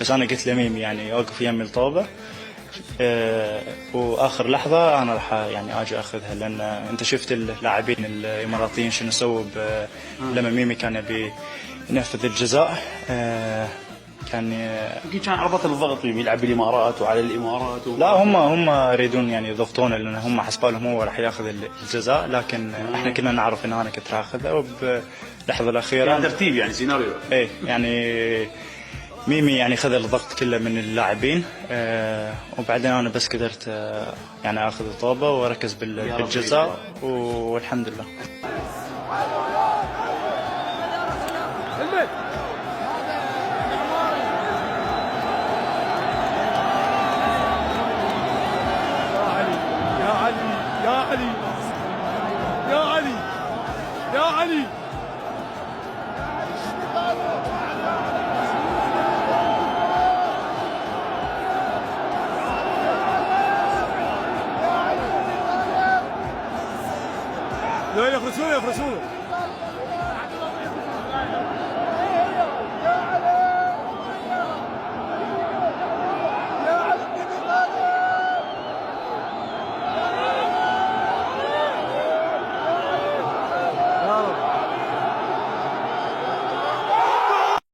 بس انا قلت لميمي يعني اوقف يمي الطوبه. واخر لحظه انا راح يعني اجي اخذها، لان انت شفت اللاعبين الاماراتيين شنو سووا لما ميمي كان يبي ينفذ الجزاء. كان يمكن كان عرضة الضغط يلعب بالامارات وعلى الامارات لا هم يريدون يعني يضغطونه، لان هم حسبالهم هو راح ياخذ الجزاء، لكن احنا كنا نعرف ان انا كنت راح اخذه. وباللحظه الاخيره يعني ترتيب يعني سيناريو ايه يعني ميمي يعني خذ الضغط كله من اللاعبين. وبعدين انا بس قدرت يعني اخذ الطوبه واركز بالجزاء والحمد لله. يا علي يا علي يا علي لا يفرسونه